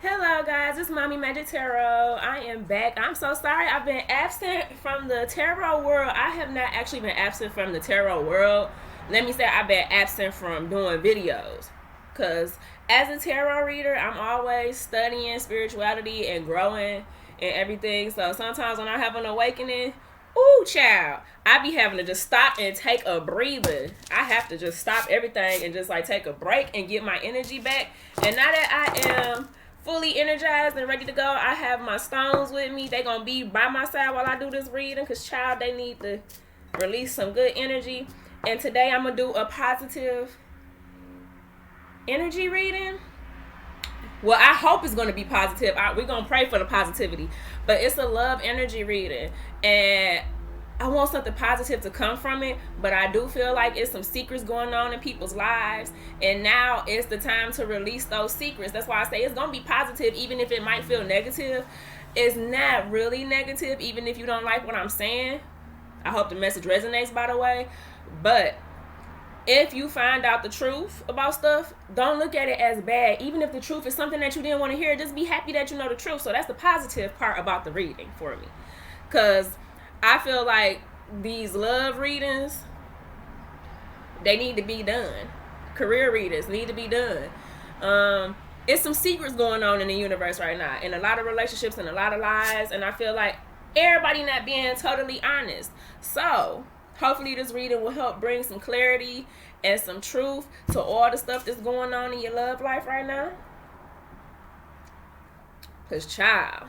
Hello guys, it's Mommy Magic Tarot. I am back. I'm so sorry I've been absent from the tarot world. I have not actually been absent from the tarot world. Let me say I've been absent from doing videos. Because as a tarot reader, I'm always studying spirituality and growing and everything. So sometimes when I have an awakening, ooh, child, I be having to just stop and take a breather. I have to just stop everything and just like take a break and get my energy back. And now that I am fully energized and ready to go, I have my stones with me. They gonna be by my side while I do this reading, because child, they need to release some good energy. And today I'm gonna do a positive energy reading. Well, I hope it's gonna be positive. We're gonna pray for the positivity, but it's a love energy reading, and I want something positive to come from it, but I do feel like it's some secrets going on in people's lives, and now it's the time to release those secrets. That's why I say it's going to be positive, even if it might feel negative. It's not really negative, even if you don't like what I'm saying. I hope the message resonates, by the way. But if you find out the truth about stuff, don't look at it as bad. Even if the truth is something that you didn't want to hear, just be happy that you know the truth. So that's the positive part about the reading for me. Because I feel like these love readings, they need to be done. Career readings need to be done. It's some secrets going on in the universe right now, and a lot of relationships and a lot of lies, and I feel like everybody not being totally honest. So hopefully this reading will help bring some clarity and some truth to all the stuff that's going on in your love life right now. Because child,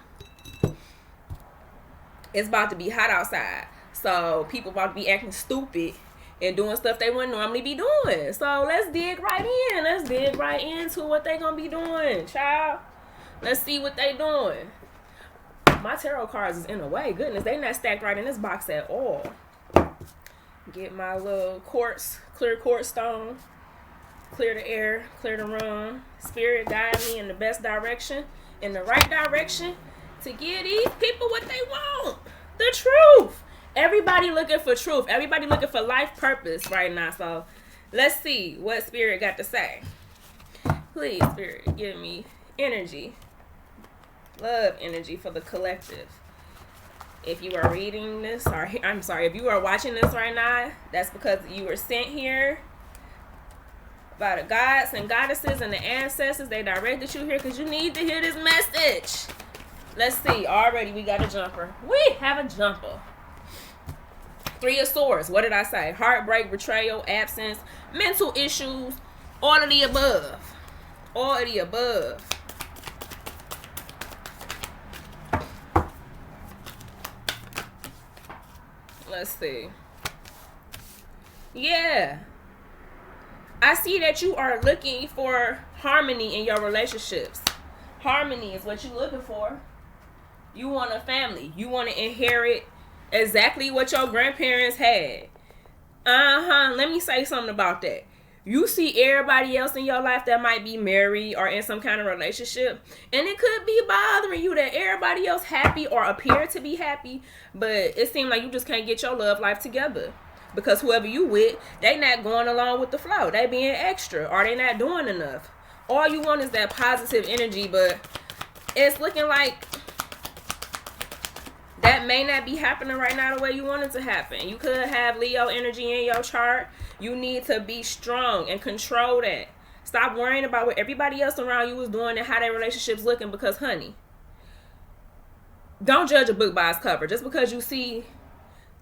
it's about to be hot outside. So people about to be acting stupid and doing stuff they wouldn't normally be doing. So let's dig right in. Let's dig right into what they gonna be doing, child. Let's see what they doing. My tarot cards is in the way. Goodness, they not stacked right in this box at all. Get my little quartz, clear quartz stone. Clear the air, clear the room. Spirit guide me in the best direction, in the right direction, to give these people what they want. The truth. Everybody looking for truth. Everybody looking for life purpose right now. So let's see what Spirit got to say. Please, Spirit, give me energy. Love energy for the collective. If you are reading this, or I'm sorry, if you are watching this right now, that's because you were sent here by the gods and goddesses and the ancestors. They directed you here because you need to hear this message. Let's see. Already we got a jumper. We have a jumper. 3 of Swords. What did I say? Heartbreak, betrayal, absence, mental issues, all of the above. All of the above. Let's see. Yeah. I see that you are looking for harmony in your relationships. Harmony is what you're looking for. You want a family. You want to inherit exactly what your grandparents had. Let me say something about that. You see everybody else in your life that might be married or in some kind of relationship, and it could be bothering you that everybody else happy or appear to be happy, but it seems like you just can't get your love life together. Because whoever you with, they not going along with the flow. They being extra, or they not doing enough. All you want is that positive energy, but it's looking like that may not be happening right now the way you want it to happen. You could have Leo energy in your chart. You need to be strong and control that. Stop worrying about what everybody else around you is doing and how their relationship's looking, because, honey, don't judge a book by its cover. Just because you see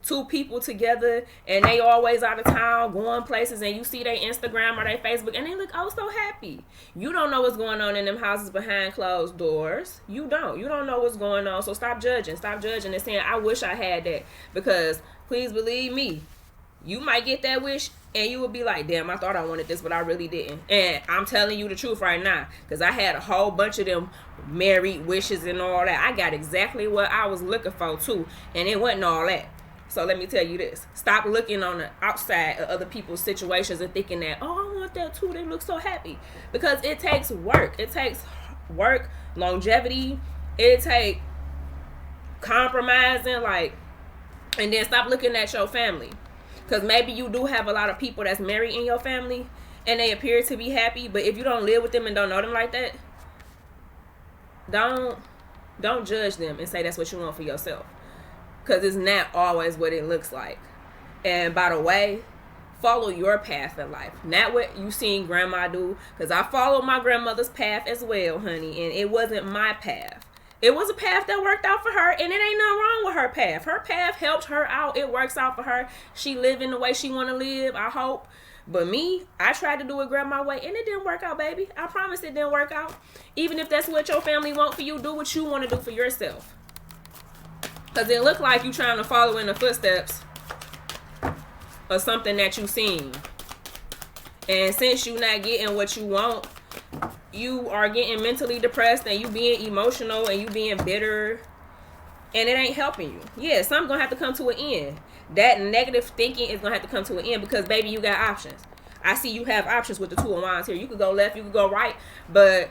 2 people together and they always out of town going places, and you see their Instagram or their Facebook and they look oh so happy, you don't know what's going on in them houses behind closed doors. You don't know what's going on. So stop judging and saying I wish I had that, because please believe me, you might get that wish and you will be like, damn, I thought I wanted this, but I really didn't. And I'm telling you the truth right now, because I had a whole bunch of them married wishes and all that. I got exactly what I was looking for too, and it wasn't all that. So let me tell you this. Stop looking on the outside of other people's situations and thinking that, oh, I want that too. They look so happy. Because it takes work. It takes work, longevity. It takes compromising, and then stop looking at your family. Because maybe you do have a lot of people that's married in your family and they appear to be happy. But if you don't live with them and don't know them like that, don't judge them and say that's what you want for yourself, because it's not always what it looks like. And by the way, follow your path in life, not what you seen grandma do, because I followed my grandmother's path as well, honey, and it wasn't my path. It was a path that worked out for her, and it ain't nothing wrong with her path. Her path helped her out. It works out for her. She living the way she want to live, I hope. But me, I tried to do it grandma way, and it didn't work out, baby. I promise it didn't work out. Even if that's what your family want for you, do what you want to do for yourself. Because it look like you trying to follow in the footsteps of something that you seen. And since you not getting what you want, you are getting mentally depressed, and you being emotional, and you being bitter, and it ain't helping you. Yeah, something's gonna have to come to an end. That negative thinking is gonna have to come to an end, because baby, you got options. I see you have options with the Two of Wands here. You could go left, you could go right, but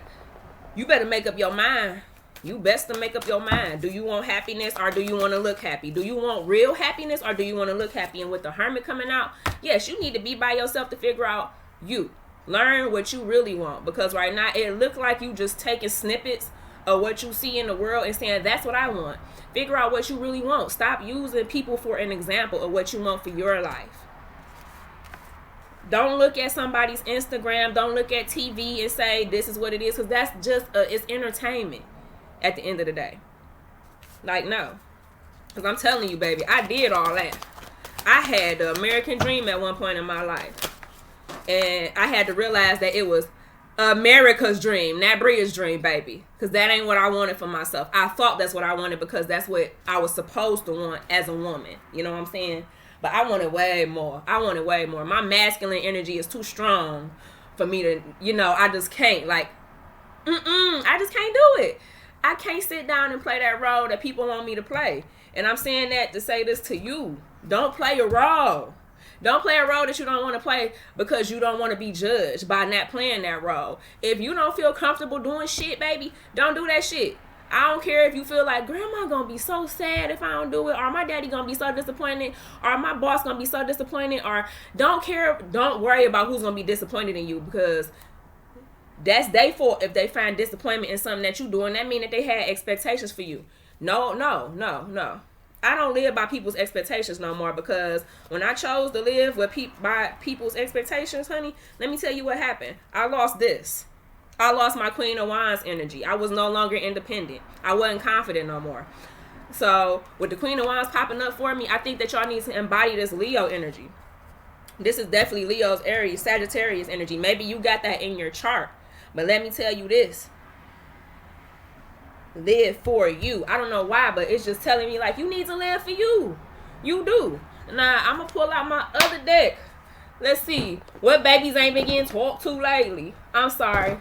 you better make up your mind. You best to make up your mind. Do you want happiness, or do you want to look happy? Do you want real happiness, or do you want to look happy? And with the Hermit coming out, yes, you need to be by yourself to figure out you. Learn what you really want, because right now it look like you just taking snippets of what you see in the world and saying that's what I want. Figure out what you really want. Stop using people for an example of what you want for your life. Don't look at somebody's Instagram. Don't look at TV and say this is what it is, because that's just it's entertainment at the end of the day. Like, no. Because I'm telling you, baby, I did all that. I had the American dream at one point in my life. And I had to realize that it was America's dream, not Bria's dream, baby. Because that ain't what I wanted for myself. I thought that's what I wanted because that's what I was supposed to want as a woman. You know what I'm saying? But I wanted way more. I wanted way more. My masculine energy is too strong for me to, I just can't. Like, I just can't do it. I can't sit down and play that role that people want me to play. And I'm saying that to say this to you. Don't play a role. Don't play a role that you don't want to play because you don't want to be judged by not playing that role. If you don't feel comfortable doing shit, baby, don't do that shit. I don't care if you feel like grandma gonna be so sad if I don't do it, or my daddy gonna be so disappointed, or my boss gonna be so disappointed, or don't care. Don't worry about who's gonna be disappointed in you, because that's their fault if they find disappointment in something that you do, and that mean that they had expectations for you. No. I don't live by people's expectations no more, because when I chose to live by people's expectations, honey, let me tell you what happened. I lost this. I lost my Queen of Wands energy. I was no longer independent. I wasn't confident no more. So with the Queen of Wands popping up for me, I think that y'all need to embody this Leo energy. This is definitely Leo's Aries, Sagittarius energy. Maybe you got that in your chart. But let me tell you this. Live for you. I don't know why, but it's just telling me like you need to live for you. You do. Now I'm gonna pull out my other deck. Let's see what babies ain't been getting talked to lately. I'm sorry.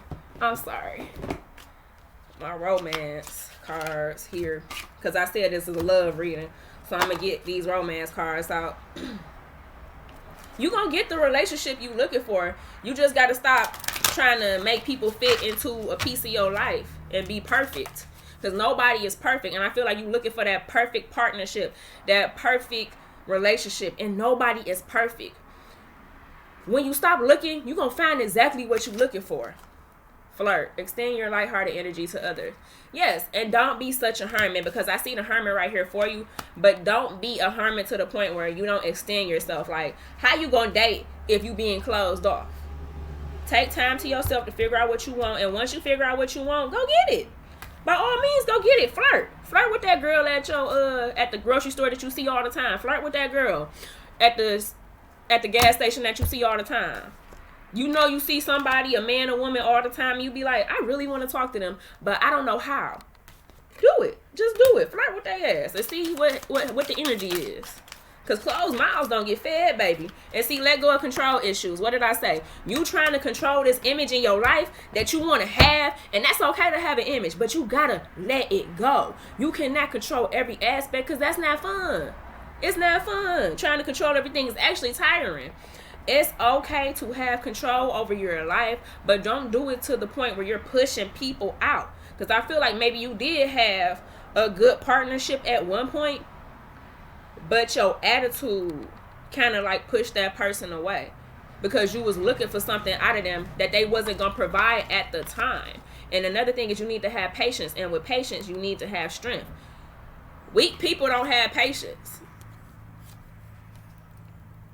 My romance cards here, because I said this is a love reading, so I'm gonna get these romance cards out. You gonna get the relationship you looking for. You just gotta stop trying to make people fit into a piece of your life and be perfect. Because nobody is perfect. And I feel like you're looking for that perfect partnership, that perfect relationship. And nobody is perfect. When you stop looking, you're going to find exactly what you're looking for. Flirt. Extend your lighthearted energy to others. Yes, and don't be such a hermit, because I see the hermit right here for you. But don't be a hermit to the point where you don't extend yourself. Like, how you going to date if you being closed off? Take time to yourself to figure out what you want. And once you figure out what you want, go get it. By all means, go get it. Flirt with that girl at the grocery store that you see all the time. Flirt with that girl at the gas station that you see all the time. You see somebody, a man or woman, all the time. You be like, I really want to talk to them, but I don't know how. Do it. Just do it. Flirt with their ass and see what the energy is. Because closed mouths don't get fed, baby. And see, let go of control issues. What did I say? You trying to control this image in your life that you want to have. And that's okay to have an image. But you got to let it go. You cannot control every aspect, because that's not fun. It's not fun. Trying to control everything is actually tiring. It's okay to have control over your life, but don't do it to the point where you're pushing people out. Because I feel like maybe you did have a good partnership at one point, but your attitude kind of like pushed that person away, because you was looking for something out of them that they wasn't going to provide at the time. And another thing is you need to have patience. And with patience, you need to have strength. Weak people don't have patience.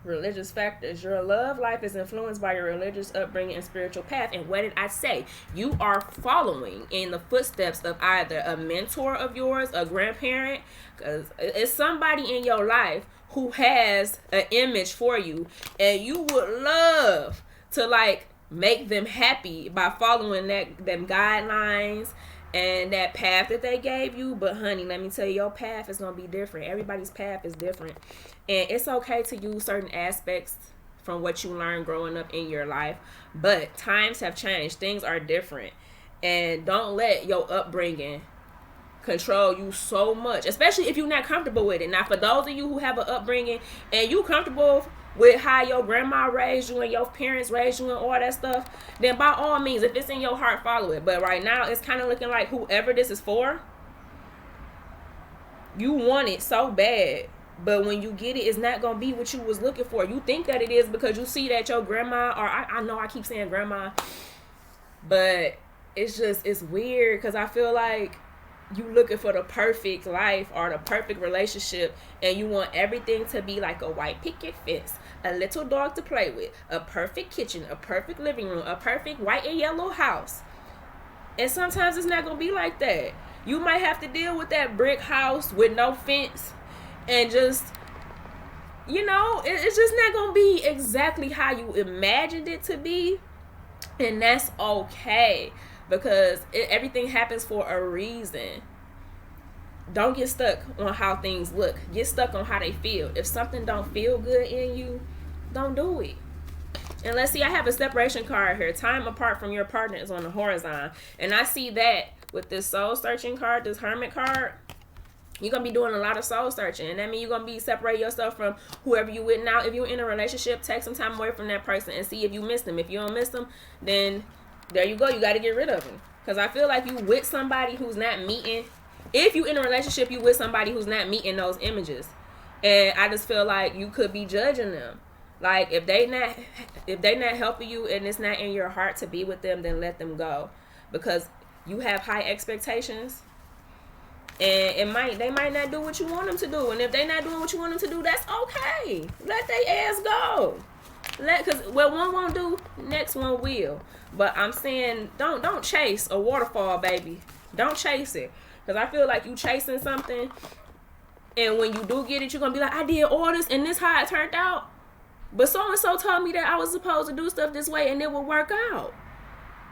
Religious factors. Your love life is influenced by your religious upbringing and spiritual path. And what did I say? You are following in the footsteps of either a mentor of yours, a grandparent, because it's somebody in your life who has an image for you, and you would love to like make them happy by following them guidelines and that path that they gave you. But honey, let me tell you, your path is gonna be different. Everybody's path is different, and it's okay to use certain aspects from what you learned growing up in your life, but times have changed. Things are different, and don't let your upbringing control you so much, especially if you're not comfortable with it. Now, for those of you who have an upbringing and you comfortable with how your grandma raised you and your parents raised you and all that stuff, then by all means, if it's in your heart, follow it. But right now, it's kind of looking like whoever this is for, you want it so bad, but when you get it, it's not going to be what you was looking for. You think that it is because you see that your grandma, or I know I keep saying grandma, but it's weird because I feel like you looking for the perfect life or the perfect relationship, and you want everything to be like a white picket fence, a little dog to play with, a perfect kitchen, a perfect living room, a perfect white and yellow house. And sometimes it's not gonna be like that. You might have to deal with that brick house with no fence, and just, it's just not gonna be exactly how you imagined it to be. And that's okay, because everything happens for a reason. Don't get stuck on how things look. Get stuck on how they feel. If something don't feel good in you, don't do it. And let's see, I have a separation card here. Time apart from your partner is on the horizon. And I see that with this soul searching card, this hermit card. You're going to be doing a lot of soul searching. And that means you're going to be separating yourself from whoever you with now. If you're in a relationship, take some time away from that person and see if you miss them. If you don't miss them, then there you go. You got to get rid of them. Because I feel like you with somebody who's not meeting. If you in a relationship, you with somebody who's not meeting those images. And I just feel like you could be judging them. Like, if they not helping you and it's not in your heart to be with them, then let them go. Because you have high expectations. And they might not do what you want them to do. And if they not doing what you want them to do, that's okay. Let their ass go. Because what one won't do, next one will. But I'm saying, don't chase a waterfall, baby. Don't chase it. Because I feel like you chasing something, and when you do get it, you're going to be like, I did all this, and this how it turned out. But so-and-so told me that I was supposed to do stuff this way, and it would work out.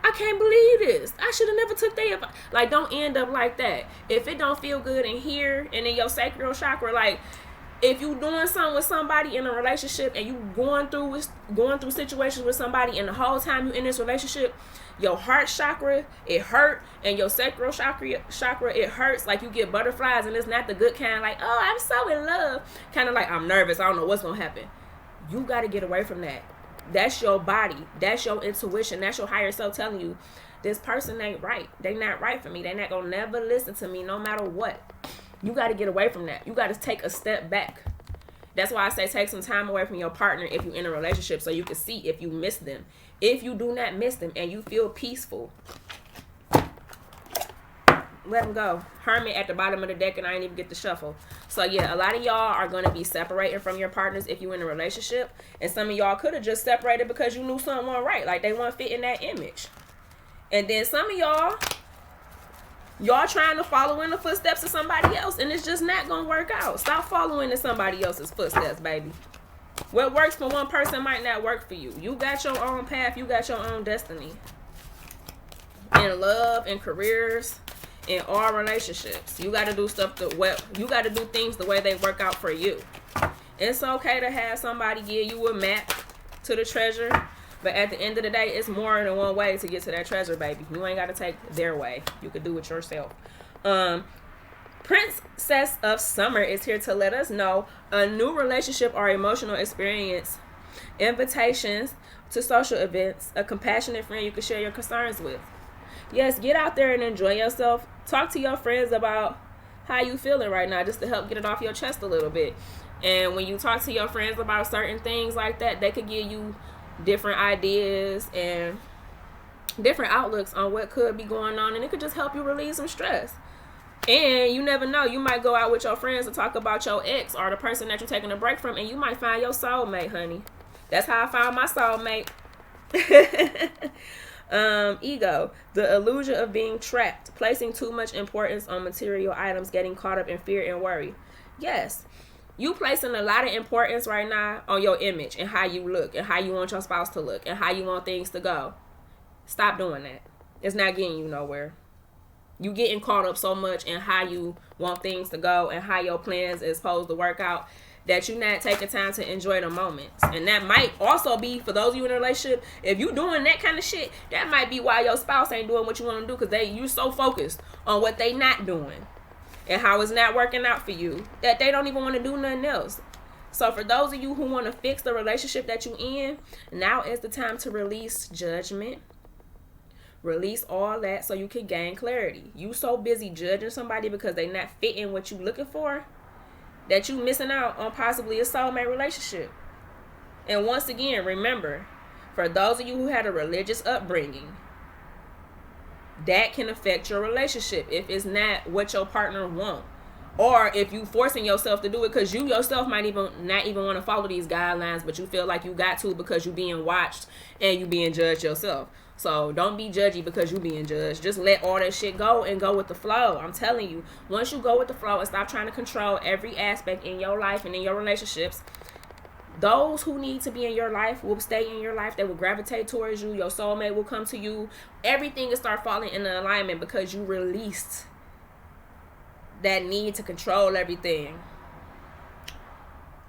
I can't believe this. I should have never took their advice. Like, don't end up like that. If it don't feel good in here and in your sacral chakra, like, if you doing something with somebody in a relationship and you going through situations with somebody, and the whole time you in this relationship, your heart chakra, it hurt, and your sacral chakra, it hurts. Like, you get butterflies, and it's not the good kind, like, oh, I'm so in love. Kind of like, I'm nervous. I don't know what's going to happen. You got to get away from that. That's your body. That's your intuition. That's your higher self telling you, this person ain't right. They not right for me. They not going to never listen to me no matter what. You got to get away from that. You got to take a step back. That's why I say take some time away from your partner if you're in a relationship, so you can see if you miss them. If you do not miss them and you feel peaceful, let them go. Hermit at the bottom of the deck, and I didn't even get the shuffle. So yeah, a lot of y'all are going to be separating from your partners if you're in a relationship. And some of y'all could have just separated because you knew something wasn't right. Like, they weren't fit in that image. And then some of y'all trying to follow in the footsteps of somebody else, and it's just not going to work out. Stop following in somebody else's footsteps, baby. What works for one person might not work for you. You got your own path. You got your own destiny. In love, in careers, in all relationships. You got to do you got to do things the way they work out for you. It's okay to have somebody give you a map to the treasure, but at the end of the day, it's more than one way to get to that treasure, baby. You ain't got to take their way. You could do it yourself. Princess of Summer is here to let us know a new relationship or emotional experience, invitations to social events, a compassionate friend you can share your concerns with. Yes, get out there and enjoy yourself. Talk to your friends about how you feeling right now, just to help get it off your chest a little bit. And when you talk to your friends about certain things like that, they could give you different ideas and different outlooks on what could be going on, and it could just help you relieve some stress. And you never know, you might go out with your friends to talk about your ex or the person that you're taking a break from, and you might find your soulmate, honey. That's how I found my soulmate. Ego, the illusion of being trapped, placing too much importance on material items, getting caught up in fear and worry. Yes, you placing a lot of importance right now on your image and how you look and how you want your spouse to look and how you want things to go. Stop doing that. It's not getting you nowhere. You getting caught up so much in how you want things to go and how your plans is supposed to work out that you're not taking time to enjoy the moments. And that might also be, for those of you in a relationship, if you doing that kind of shit, that might be why your spouse ain't doing what you want to do, because you so focused on what they not doing and how it's not working out for you that they don't even want to do nothing else. So for those of you who want to fix the relationship that you in, now is the time to release judgment. Release all that so you can gain clarity. You so busy judging somebody because they not fitting what you looking for that you missing out on possibly a soulmate relationship. And once again, remember, for those of you who had a religious upbringing, that can affect your relationship if it's not what your partner want. Or if you forcing yourself to do it because you yourself might not even want to follow these guidelines, but you feel like you got to because you being watched and you being judged yourself. So don't be judgy because you being judged. Just let all that shit go and go with the flow. I'm telling you, once you go with the flow and stop trying to control every aspect in your life and in your relationships, those who need to be in your life will stay in your life. They will gravitate towards you. Your soulmate will come to you. Everything will start falling into alignment because you released that need to control everything.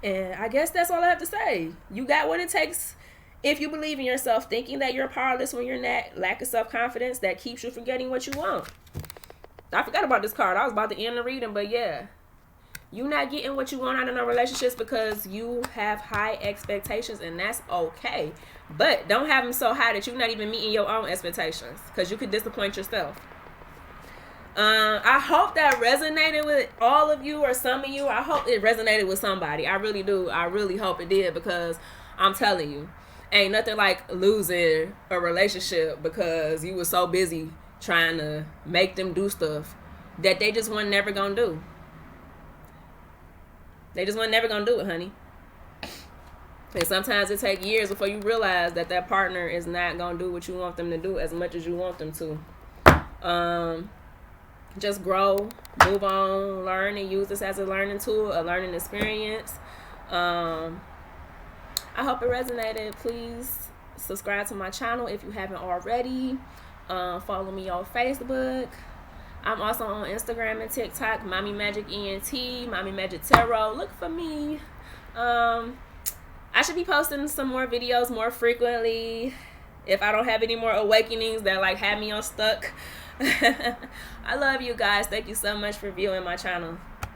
And I guess that's all I have to say. You got what it takes. If you believe in yourself, thinking that you're powerless when you're not, lack of self-confidence that keeps you from getting what you want. I forgot about this card. I was about to end the reading, but yeah. You not getting what you want out of no relationships because you have high expectations, and that's okay. But don't have them so high that you're not even meeting your own expectations, because you could disappoint yourself. I hope that resonated with all of you or some of you. I hope it resonated with somebody. I really do. I really hope it did, because I'm telling you, ain't nothing like losing a relationship because you were so busy trying to make them do stuff that they just weren't never gonna do. They just weren't never gonna do it, honey. And sometimes it takes years before you realize that that partner is not gonna do what you want them to do as much as you want them to. Just grow, move on, learn, and use this as a learning tool, a learning experience. I hope it resonated. Please subscribe to my channel if you haven't already. Follow me on Facebook. I'm also on Instagram and TikTok, Mommy Magic ENT, Mommy Magic Tarot. Look for me. I should be posting some more videos more frequently if I don't have any more awakenings that like have me unstuck. I love you guys. Thank you so much for viewing my channel.